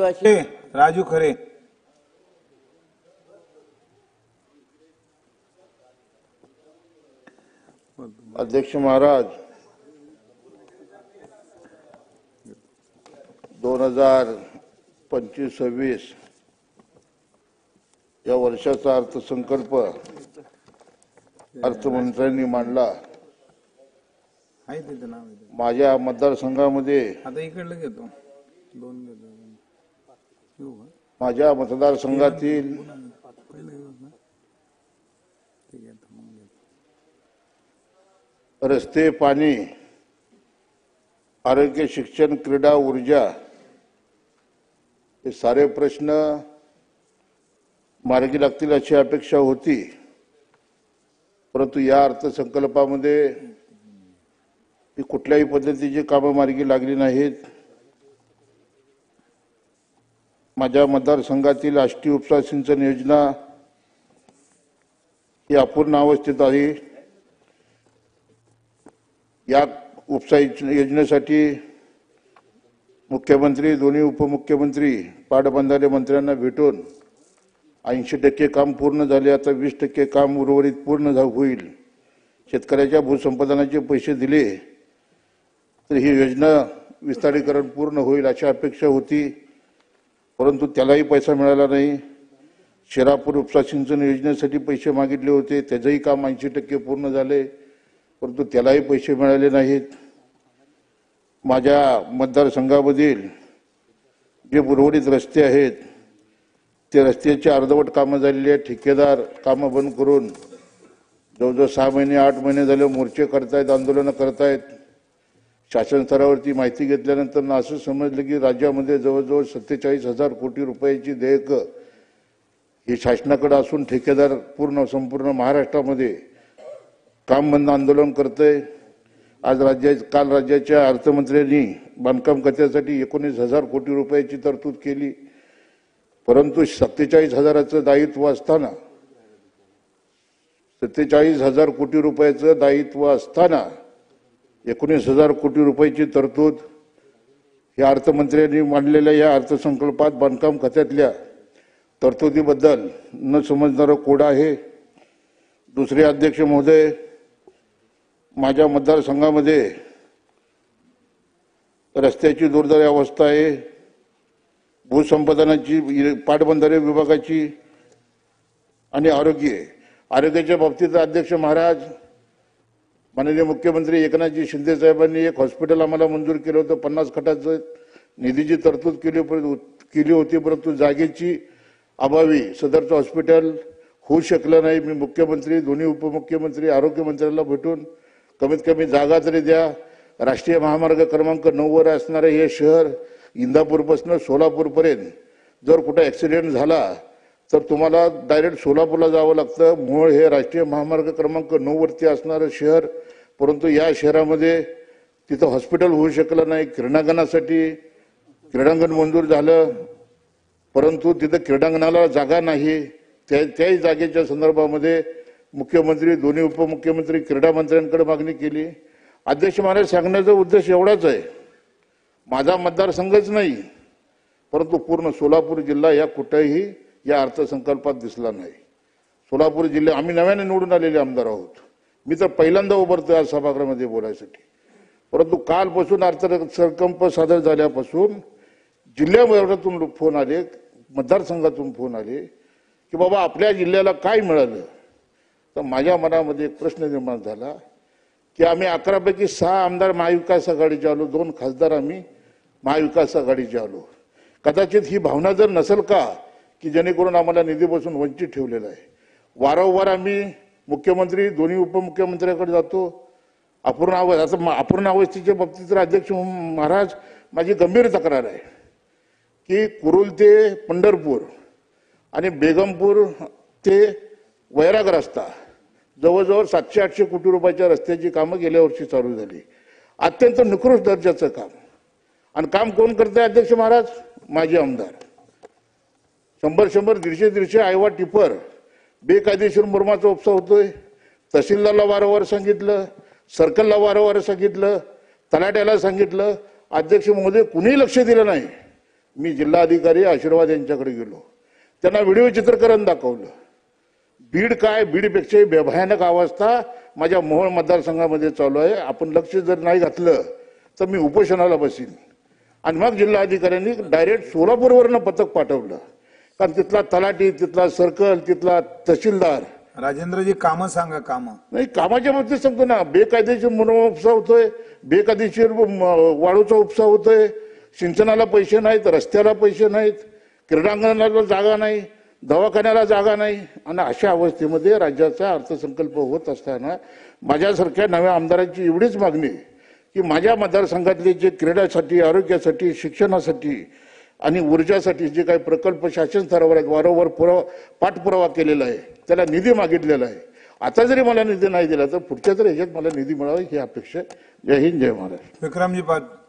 रहिवासी राजू खरे, अध्यक्ष महाराज, 2025-26 या वर्षाचा अर्थसंकल्प अर्थमंत्र्यांनी मांडला। आहे तिथं नाव आहे. माझ्या मतदारसंघामध्ये आता इकडलं घेतो, दोन घेतो. येऊ का? माझ्या मतदारसंघातील पहिलं घेऊ ना. ठीक आहे, आता मग घेतो. रस्ते, पाणी, आरोग्य, शिक्षण, क्रीडा, ऊर्जा हे सारे प्रश्न मार्गी लागतील अशी अपेक्षा होती, परंतु या अर्थसंकल्पामध्ये ही कुठल्याही पद्धतीची कामं मार्गी लागली नाहीत। माझ्या मतदारसंघातील आष्टी उपसा सिंचन योजना ही अपूर्ण अवस्थेत आहे। या उपसा योजनेसाठी मुख्यमंत्री, दोन्ही उपमुख्यमंत्री, पाटबंधारे मंत्र्यांना भेटून 80% काम पूर्ण झाले, आता 20% काम उर्वरित पूर्ण होईल। शेतकऱ्याच्या भूसंपादनाचे पैसे दिले तर ही योजना विस्तारीकरण पूर्ण होईल अशी अपेक्षा होती, परंतु त्यालाही पैसा मिळाला नाही। शिरापूर उपसा सिंचन योजनेसाठी पैसे मागितले होते, त्याचंही काम 80% पूर्ण झाले, परंतु त्यालाही पैसे मिळाले नाहीत। माझ्या मतदारसंघामधील जे उर्वरित रस्ते आहेत ते रस्त्याची अर्धवट कामं झालेली आहेत। ठेकेदार कामं बंद करून जवळजवळ 6 महिने 8 महिने झाले मोर्चे करतायत, आंदोलनं करतायत। शासन स्तरावरती माहिती घेतल्यानंतर असं समजलं की राज्यामध्ये जवळजवळ 47,000 कोटी रुपयाची देयकं ही शासनाकडे असून ठेकेदार संपूर्ण महाराष्ट्रामध्ये काम बंद आंदोलन करतंय। काल राज्याच्या अर्थमंत्र्यांनी बांधकाम खात्यासाठी 19,000 कोटी रुपयाची तरतूद केली, परंतु 47,000चं दायित्व असताना 47,000 कोटी रुपयाचं दायित्व असताना 19,000 कोटी रुपयाची तरतूद या अर्थमंत्र्यांनी मांडलेल्या या अर्थसंकल्पात बांधकाम खात्यातल्या तरतुदीबद्दल न समजणारं कोड आहे। दुसरे अध्यक्ष महोदय, माझ्या मतदारसंघामध्ये रस्त्याची दुर्दैवी अवस्था आहे, भूसंपादनाची, पाटबंधारे विभागाची आणि आरोग्याच्या बाबतीत अध्यक्ष महाराज, माननीय मुख्यमंत्री एकनाथजी शिंदे साहेबांनी एक हॉस्पिटल आम्हाला मंजूर केलं होतं। 50 खटाचं निधीची तरतूद केली होती, परंतु जागेची अभावी सदरचं हॉस्पिटल होऊ शकलं नाही। मी मुख्यमंत्री, दोन्ही उपमुख्यमंत्री, आरोग्यमंत्र्यांना भेटून कमीत कमी जागा तरी द्या। राष्ट्रीय महामार्ग क्रमांक 9 वर असणारे हे शहर इंदापूरपासून सोलापूरपर्यंत जर कुठे ॲक्सिडेंट झाला तर तुम्हाला डायरेक्ट सोलापूरला जावं लागतं। मूळ हे राष्ट्रीय महामार्ग क्रमांक 9 वरती असणारं शहर, परंतु या शहरामध्ये तिथं हॉस्पिटल होऊ शकलं नाही। क्रीडांगणासाठी क्रीडांगण मंजूर झालं, परंतु तिथं क्रीडांगणाला जागा नाही। त्याही जागेच्या संदर्भामध्ये मुख्यमंत्री, दोन्ही उपमुख्यमंत्री, क्रीडा मंत्र्यांकडे मागणी केली। अध्यक्ष महाराज, सांगण्याचा उद्देश एवढाच आहे, माझा मतदारसंघच नाही परंतु पूर्ण सोलापूर जिल्हा या कुठेही या अर्थसंकल्पात दिसला नाही। सोलापूर जिल्हा, आम्ही नव्याने निवडून आलेले आमदार आहोत, मी तर पहिल्यांदा उभारतोय आज सभागृहामध्ये बोलायसाठी, परंतु कालपासून अर्थसंकल्प सादर झाल्यापासून जिल्ह्यातून फोन आले, मतदारसंघातून फोन आले की बाबा आपल्या जिल्ह्याला काय मिळालं। तर माझ्या मनामध्ये एक प्रश्न निर्माण झाला की आम्ही 11 पैकी 6 आमदार महाविकास आघाडीचे आलो, 2 खासदार आम्ही महाविकास आघाडीचे आलो। कदाचित ही भावना जर नसेल का की जेणेकरून आम्हाला निधीपासून वंचित ठेवलेलं आहे। वारंवार आम्ही मुख्यमंत्री, दोन्ही उपमुख्यमंत्र्यांकडे जातो। अपूर्ण अवस्थेच्या बाबतीत तर अध्यक्ष महाराज माझी गंभीर तक्रार आहे की कुरुल ते पंढरपूर आणि बेगमपूर ते वैराग रस्ता जवळजवळ 700-800 कोटी रुपयाच्या रस्त्याची कामं गेल्या वर्षी चालू झाली। अत्यंत निकृष्ट दर्जाचं काम, आणि काम कोण करतंय अध्यक्ष महाराज? माझे आमदार। 100-100, 150-150 आयवा टिपर बेकायदेशीर मुरमाचा उपसा होतोय। तहसीलदारला वारंवार सांगितलं, सर्कलला वारंवार सांगितलं, तलाट्याला सांगितलं, अध्यक्ष महोदय कुणीही लक्ष दिलं नाही। मी जिल्हाधिकारी आशीर्वाद यांच्याकडे गेलो, त्यांना व्हिडिओ चित्रीकरण दाखवलं. बीड काय, बीडपेक्षाही भयानक अवस्था माझ्या मोहोळ मतदारसंघामध्ये चालू आहे. आपण लक्ष जर नाही घातलं तर मी उपोषणाला बसीन. आणि मग जिल्हाधिकाऱ्यांनी डायरेक्ट सोलापूरवरनं पथक पाठवलं, कारण तिथला तलाठी, तिथला सर्कल, तिथला तहसीलदार. राजेंद्रजी कामं सांगा. कामं नाही, कामाच्या बाबतीत सांगतो ना, बेकायदेशीर मनोमा उपसा होतोय, बेकायदेशीर वाळूचा उपसा होतोय, सिंचनाला पैसे नाहीत, रस्त्याला पैसे नाहीत, क्रीडांगणाला जागा नाही, दवाखान्याला जागा नाही. आणि अशा अवस्थेमध्ये राज्याचा अर्थसंकल्प होत असताना माझ्यासारख्या नव्या आमदारांची एवढीच मागणी आहे की माझ्या मतदारसंघातले जे क्रीडासाठी, आरोग्यासाठी, शिक्षणासाठी आणि ऊर्जासाठी जे काही प्रकल्प शासन स्तरावर आहेत, वारंवार पाठपुरावा केलेला आहे, त्याला निधी मागितलेला आहे. आता जरी मला निधी नाही दिला तर पुढच्या तर ह्याच्यात मला निधी मिळावा ही अपेक्षा आहे. जय हिंद, जय महाराष्ट्र. विक्रमजी पाटील.